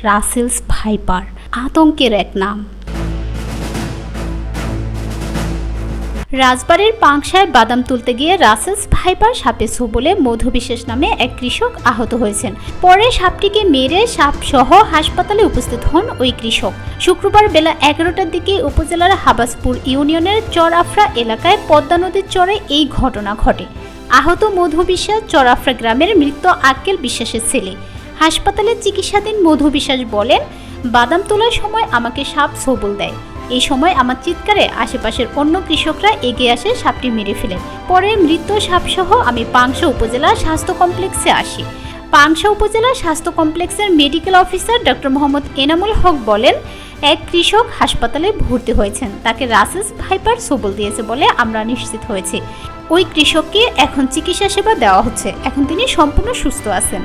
Russell's viper, আতঙ্কের এক নাম। রাজবাড়ীর পাংশায় বাদাম তুলতে গিয়ে রাসেলস ভাইপার সাপে ছোবলে মধুবিশ্বাস নামে এক কৃষক আহত হয়েছেন। পরে সাপটিকে মেরে সাপ সহ হাসপাতালে উপস্থিত হন ওই কৃষক। শুক্রবার বেলা 11টার দিকে উপজেলার হাবাসপুর ইউনিয়নের চরআফরা এলাকায় পদ্মা নদীর চরে এই ঘটনা ঘটে। আহত মধুবিশ্বাস চরআফরা গ্রামের মৃত আক্কেল বিশ্বাসের ছেলে। হাসপাতালে চিকিৎসাধীন মধুবিশ্বাস বলেন, বাদাম তোলার সময় আমাকে সাপ ছোবল দেয়। এই সময় আমার চিৎকারে আশেপাশের অন্য কৃষকরা এগিয়ে আসে সাপটি মেরে ফেলেন। পরে মৃত সাপসহ আমি পাংশা উপজেলা স্বাস্থ্য কমপ্লেক্সে আসি। পাংশা উপজেলা স্বাস্থ্য কমপ্লেক্সের medical officer doctor Mohammad Enamul Haque বলেন, এক কৃষক হাসপাতালে ভর্তি হয়েছেন, তাকে রাসেলস ভাইপার ছোবল দিয়েছে বলে আমরা নিশ্চিত হয়েছি। ওই কৃষককে এখন চিকিৎসা সেবা দেওয়া হচ্ছে, এখন তিনি সম্পূর্ণ সুস্থ আছেন।